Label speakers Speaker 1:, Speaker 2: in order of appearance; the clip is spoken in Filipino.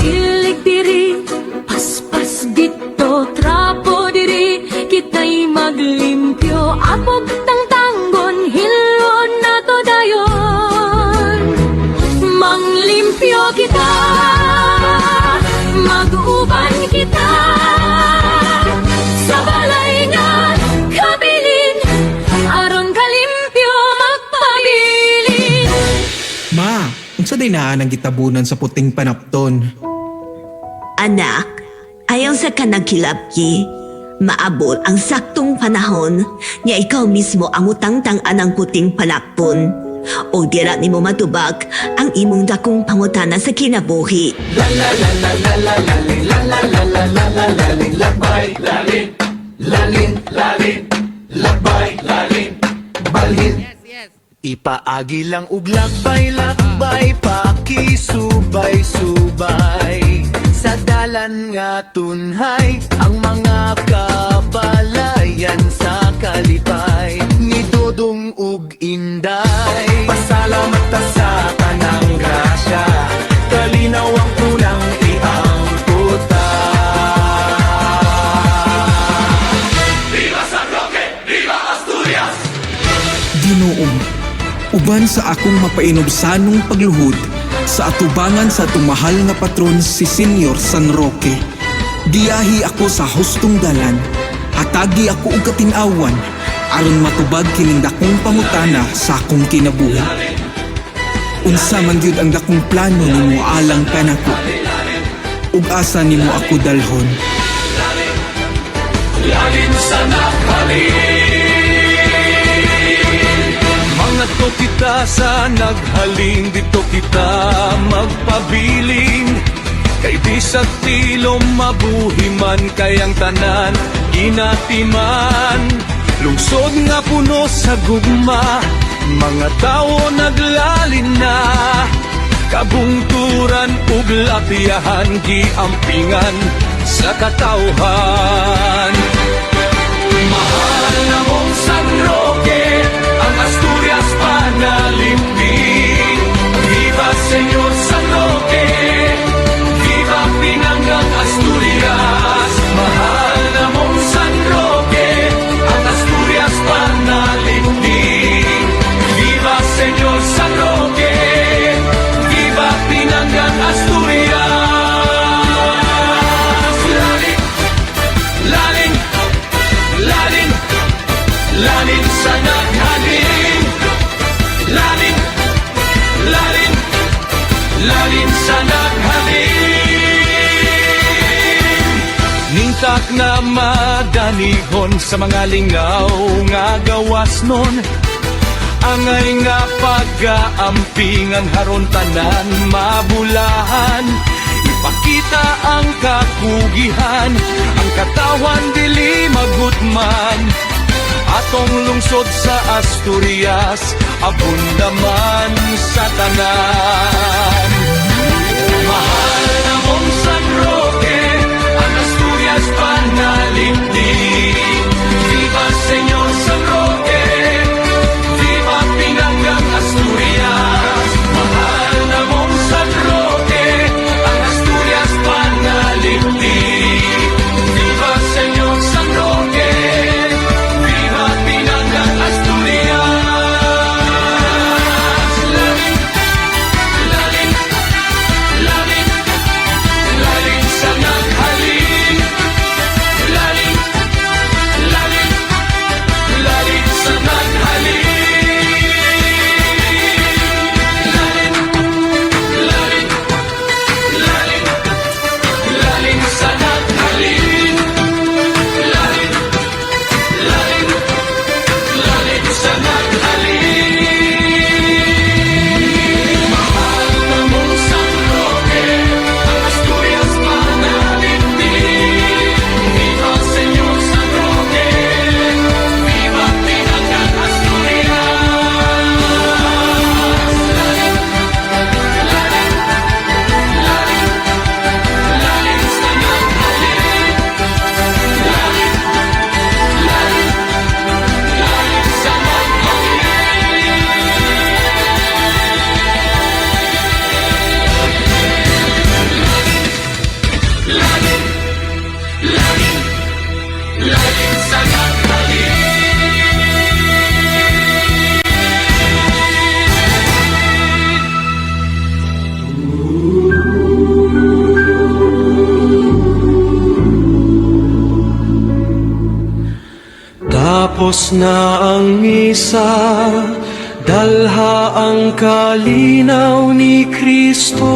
Speaker 1: Silig diri, paspas dito, trapo diri, kita'y maglimpyo, apog tang tanggon, hilon na to dayon. Manglimpyo kita, mag-uban kita, sa balay nga kabilin, aron kalimpyo magpabilin.
Speaker 2: Ma, unsa day naa ang gitabunan sa puting panapton?
Speaker 3: Anak, ayaw sa ka nagkilabki. Maabot ang saktong panahon niya ikaw mismo ang utang-tang anang puting palakpon. O dira ni mo matubag ang imong dakong pangutana sa kinabuhi.
Speaker 4: Ipaagi lang ug lakbay-lakbay, pakisubay-subay sa dalan nga tunhay ang mga kabalayan sa kalipay ni Dodong ug Inday. Pasalamat ta sa tanang grasya, kalinaw ang unang iangkuta. Viva San Roque! Viva Asturias!
Speaker 2: Ginoong, uban sa akong mapainobsanong pagluhod sa atubangan sa tumahal nga patron si Senyor San Roque. Giyahi ako sa hustong dalan, hatagi ako og katin-awan aron matubag kining dakong pangutana sa akong kinabuhi. Unsa man gyud ang dakong plano nimo alang kanako, ug asa nimo ako dalhon.
Speaker 4: Lalin sa mga to kita sa naghaling, dito kita magpabiling. Kay di sa tilo mabuhiman, kayang tanan ginatiman. Lungsod nga puno sa gugma, mga tao naglalin na. Kabungturan ug latiyahan, giampingan sa katawhan. Mahal na mong San Roque, ang Asturias panalimping. Viva Señor San Roque, viva Pinangang Asturias. Mahal na mong San Roque, ang Asturias panalimping. Viva Señor San Roque, viva Pinangang Asturias. Lalim, lalim, lalim, lalim sa naghaling. Lalim, lalim, lalim sa naghaling. Nintak na madanihon sa mga lingaw nga gawas nun. Angay nga pag-aampingan haron tanan mabulahan. Ipakita ang kakugihan, ang katawan dili magutman. Atong lungsod sa Asturias, abundaman sa tanan. Mahal na mong San Roque, ang Asturias panalimping. Viva Señor San Roque, viva Pinangang Asturias. Mahal na mong San Roque, ang Asturias panalimping. Viva Señor San Roque, viva Pinangang Asturias. Lalim, lalim, lalim, lalim sa naghaling. Lalim,
Speaker 5: Tapos na ang misa, dalha ang kalinaw ni Kristo.